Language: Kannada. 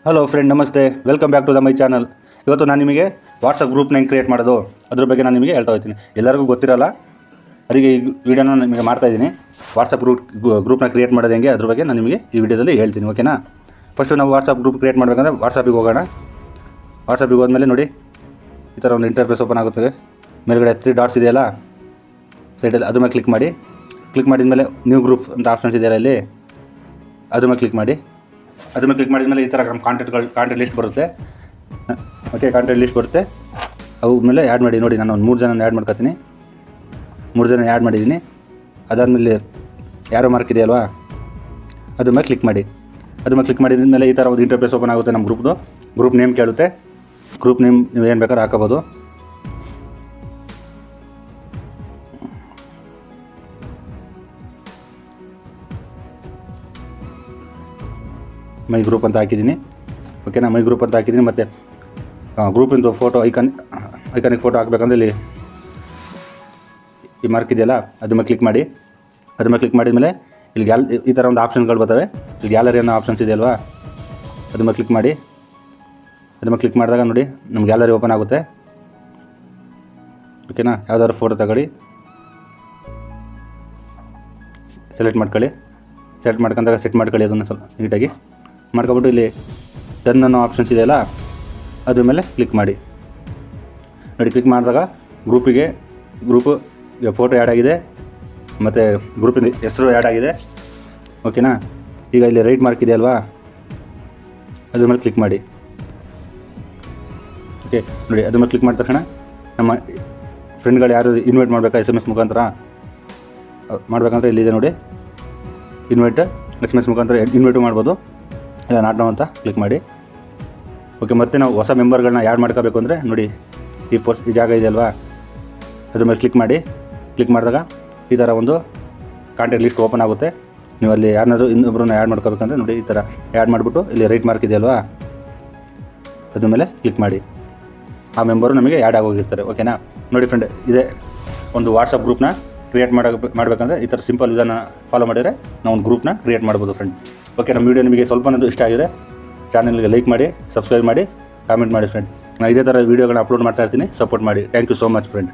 ಹಲೋ ಫ್ರೆಂಡ್, ನಮಸ್ತೆ. Welcome back to the my channel. ಇವತ್ತು ನಾನು ನಿಮಗೆ ವಾಟ್ಸಪ್ ಗ್ರೂಪ್ನ ಹೆಂಗೆ ಕ್ರಿಯೇಟ್ ಮಾಡೋದು ಅದ್ರ ಬಗ್ಗೆ ನಾನು ನಿಮಗೆ ಹೇಳ್ತಾ ಹೋಗ್ತೀನಿ. ಎಲ್ಲರಿಗೂ ಗೊತ್ತಿರಲ್ಲ, ಅದಕ್ಕೆ ಈ ವಿಡಿಯೋನ ನಿಮಗೆ ಮಾಡ್ತಾಯಿದ್ದೀನಿ. ವಾಟ್ಸಪ್ ಗ್ರೂಪ್ನ ಕ್ರಿಯೇಟ್ ಮಾಡೋದು ಹೆಂಗೆ ಅದ್ರ ಬಗ್ಗೆ ನಾನು ನಿಮಗೆ ಈ ವಿಡಿಯೋದಲ್ಲಿ ಹೇಳ್ತೀನಿ, ಓಕೆನಾ. ಫಸ್ಟು ನಾವು ವಾಟ್ಸಪ್ ಗ್ರೂಪ್ ಕ್ರಿಯೇಟ್ ಮಾಡಬೇಕಂದ್ರೆ ವಾಟ್ಸಪ್ಪಿಗೆ ಹೋಗೋಣ. ವಾಟ್ಸಪ್ಪಿಗೆ ಹೋದ್ಮೇಲೆ ನೋಡಿ, ಈ ಥರ ಒಂದು ಇಂಟರ್ಫೇಸ್ ಓಪನ್ ಆಗುತ್ತದೆ. ಮೇಲ್ಗಡೆ 3 ಡಾಟ್ಸ್ ಇದೆಯಲ್ಲ ಸೈಡಲ್ಲಿ, ಅದ್ರ ಮೇಲೆ ಕ್ಲಿಕ್ ಮಾಡಿ. ಕ್ಲಿಕ್ ಮಾಡಿದ್ಮೇಲೆ ನ್ಯೂ ಗ್ರೂಪ್ ಅಂತ ಆಪ್ಷನ್ಸ್ ಇದೆಯಲ್ಲ ಇಲ್ಲಿ, ಅದ್ರ ಮೇಲೆ ಕ್ಲಿಕ್ ಮಾಡಿ. ಅದ್ರ ಮೇಲೆ ಕ್ಲಿಕ್ ಮಾಡಿದ್ಮೇಲೆ ಈ ಥರ ನಮ್ಮ ಕಾಂಟ್ಯಾಕ್ಟ್ ಲಿಸ್ಟ್ ಬರುತ್ತೆ. ಓಕೆ, ಕಾಂಟ್ಯಾಕ್ಟ್ ಲಿಸ್ಟ್ ಬರುತ್ತೆ. ಅವು ಮೇಲೆ ಆ್ಯಡ್ ಮಾಡಿ. ನೋಡಿ, ನಾನು ಒಂದು 3 ಜನ ಆ್ಯಡ್ ಮಾಡ್ಕೊತೀನಿ. 3 ಜನ ಆ್ಯಡ್ ಮಾಡಿದ್ದೀನಿ. ಅದಾದಮೇಲೆ ಯಾರೋ ಮಾರ್ಕ್ ಇದೆಯಲ್ವಾ, ಅದ್ರ ಮೇಲೆ ಕ್ಲಿಕ್ ಮಾಡಿ. ಅದ್ರ ಮೇಲೆ ಕ್ಲಿಕ್ ಮಾಡಿದ್ಮೇಲೆ ಈ ಥರ ಒಂದು ಇಂಟರ್ಫೇಸ್ ಓಪನ್ ಆಗುತ್ತೆ. ನಮ್ಮ ಗ್ರೂಪ್ ನೇಮ್ ಕೇಳುತ್ತೆ. ಗ್ರೂಪ್ ನೇಮ್ ನೀವು ಏನು ಬೇಕಾದ್ರೂ ಹಾಕೋಬೋದು. ಮೈ ಗ್ರೂಪ್ ಅಂತ ಹಾಕಿದ್ದೀನಿ, ಓಕೆನಾ. ಮೈ ಗ್ರೂಪ್ ಅಂತ ಹಾಕಿದ್ದೀನಿ. ಮತ್ತು ಗ್ರೂಪಿಂದು ಫೋಟೋ ಐಕಾನಿಕ್ ಫೋಟೋ ಹಾಕಬೇಕಂದ್ರೆ ಇಲ್ಲಿ ಈ ಮಾರ್ಕ್ ಇದೆಯಲ್ಲ, ಅದ್ರ ಮೇಲೆ ಕ್ಲಿಕ್ ಮಾಡಿ. ಅದ್ರ ಮೇಲೆ ಕ್ಲಿಕ್ ಮಾಡಿದ್ಮೇಲೆ ಇಲ್ಲಿ ಈ ಥರ ಒಂದು ಆಪ್ಷನ್ಗಳು ಬರ್ತವೆ. ಇಲ್ಲಿ ಗ್ಯಾಲರಿ ಅನ್ನೋ ಆಪ್ಷನ್ಸ್ ಇದೆಯಲ್ವಾ, ಅದ್ರ ಮೇಲೆ ಕ್ಲಿಕ್ ಮಾಡಿ. ಅದ್ರ ಮೇಲೆ ಕ್ಲಿಕ್ ಮಾಡಿದಾಗ ನೋಡಿ, ನಮ್ಮ ಗ್ಯಾಲರಿ ಓಪನ್ ಆಗುತ್ತೆ, ಓಕೆನಾ. ಯಾವ್ದಾದ್ರು ಫೋಟೋ ತಗೊಳ್ಳಿ, ಸೆಲೆಕ್ಟ್ ಮಾಡ್ಕೊಳ್ಳಿ. ಸೆಲೆಕ್ಟ್ ಮಾಡ್ಕೊಂಡಾಗ ಸೆಟ್ ಮಾಡ್ಕೊಳ್ಳಿ, ಅದನ್ನು ಸ್ವಲ್ಪ ನೀಟಾಗಿ ಮಾಡ್ಕೊಬಿಟ್ಟು ಇಲ್ಲಿ ಟರ್ನ್ ಅನ್ನೋ ಆಪ್ಷನ್ಸ್ ಇದೆಯಲ್ಲ, ಅದ್ರ ಮೇಲೆ ಕ್ಲಿಕ್ ಮಾಡಿ. ನೋಡಿ, ಕ್ಲಿಕ್ ಮಾಡಿದಾಗ ಗ್ರೂಪು ಫೋಟೋ ಆ್ಯಡ್ ಆಗಿದೆ, ಮತ್ತು ಗ್ರೂಪಿನ ಹೆಸರು ಆ್ಯಡ್ ಆಗಿದೆ, ಓಕೆನಾ. ಈಗ ಇಲ್ಲಿ ರೈಟ್ ಮಾರ್ಕ್ ಇದೆಯಲ್ವಾ, ಅದ್ರ ಮೇಲೆ ಕ್ಲಿಕ್ ಮಾಡಿ. ಓಕೆ, ನೋಡಿ, ಅದ್ರ ಮೇಲೆ ಕ್ಲಿಕ್ ಮಾಡಿದ ತಕ್ಷಣ ನಮ್ಮ ಫ್ರೆಂಡ್ಗಳು ಯಾರು ಇನ್ವೈಟ್ ಮಾಡಬೇಕಾ SMS ಮುಖಾಂತರ ಮಾಡಬೇಕಂದ್ರೆ ಇಲ್ಲಿದೆ ನೋಡಿ, ಇನ್ವೈಟ್ SMS ಮುಖಾಂತರ ಇನ್ವೈಟು ಮಾಡ್ಬೋದು, ಇಲ್ಲ ನಾಟ್ ನೌ ಅಂತ ಕ್ಲಿಕ್ ಮಾಡಿ. ಓಕೆ, ಮತ್ತು ನಾವು ಹೊಸ ಮೆಂಬರ್ಗಳನ್ನ ಆ್ಯಡ್ ಮಾಡ್ಕೋಬೇಕು ಅಂದರೆ ನೋಡಿ, ಈ ಜಾಗ ಇದೆಯಲ್ವಾ, ಅದ್ರ ಮೇಲೆ ಕ್ಲಿಕ್ ಮಾಡಿ. ಕ್ಲಿಕ್ ಮಾಡಿದಾಗ ಈ ಥರ ಒಂದು ಕಾಂಟ್ಯಾಕ್ಟ್ ಲಿಸ್ಟ್ ಓಪನ್ ಆಗುತ್ತೆ. ನೀವು ಅಲ್ಲಿ ಯಾರನ್ನಾದ್ರೂ ಇನ್ನೊಬ್ಬರನ್ನ ಆ್ಯಡ್ ಮಾಡ್ಕೋಬೇಕಂದ್ರೆ ನೋಡಿ, ಈ ಥರ ಆ್ಯಡ್ ಮಾಡಿಬಿಟ್ಟು ಇಲ್ಲಿ ರೈಟ್ ಮಾರ್ಕ್ ಇದೆಯಲ್ವಾ, ಅದ್ರ ಮೇಲೆ ಕ್ಲಿಕ್ ಮಾಡಿ. ಆ ಮೆಂಬರು ನಮಗೆ ಆ್ಯಡ್ ಆಗೋಗಿರ್ತಾರೆ, ಓಕೆನಾ. ನೋಡಿ ಫ್ರೆಂಡ್, ಇದೇ ಒಂದು ವಾಟ್ಸಪ್ ಗ್ರೂಪ್ನ ಕ್ರಿಯೇಟ್ ಮಾಡಬೇಕಂದ್ರೆ ಈ ಥರ ಸಿಂಪಲ್ ವಿಧಾನ ಫಾಲೋ ಮಾಡಿದರೆ ನಾವು ಒಂದು ಗ್ರೂಪ್ನ ಕ್ರಿಯೇಟ್ ಮಾಡ್ಬೋದು ಫ್ರೆಂಡ್. ಓಕೆ, ನಮ್ಮ ವೀಡಿಯೋ ನಿಮಗೆ ಸ್ವಲ್ಪನಾದರೂ ಇಷ್ಟ ಆಗಿದೆ, ಚಾನಲ್ಗೆ ಲೈಕ್ ಮಾಡಿ, ಸಬ್ಸ್ಕ್ರೈಬ್ ಮಾಡಿ, ಕಾಮೆಂಟ್ ಮಾಡಿ ಫ್ರೆಂಡ್. ನಾನು ಇದೇ ಥರ ವೀಡಿಯೋಗಳನ್ನ ಅಪ್ಲೋಡ್ ಮಾಡ್ತಾ ಇರ್ತೀನಿ, ಸಪೋರ್ಟ್ ಮಾಡಿ. Thank you so much friend.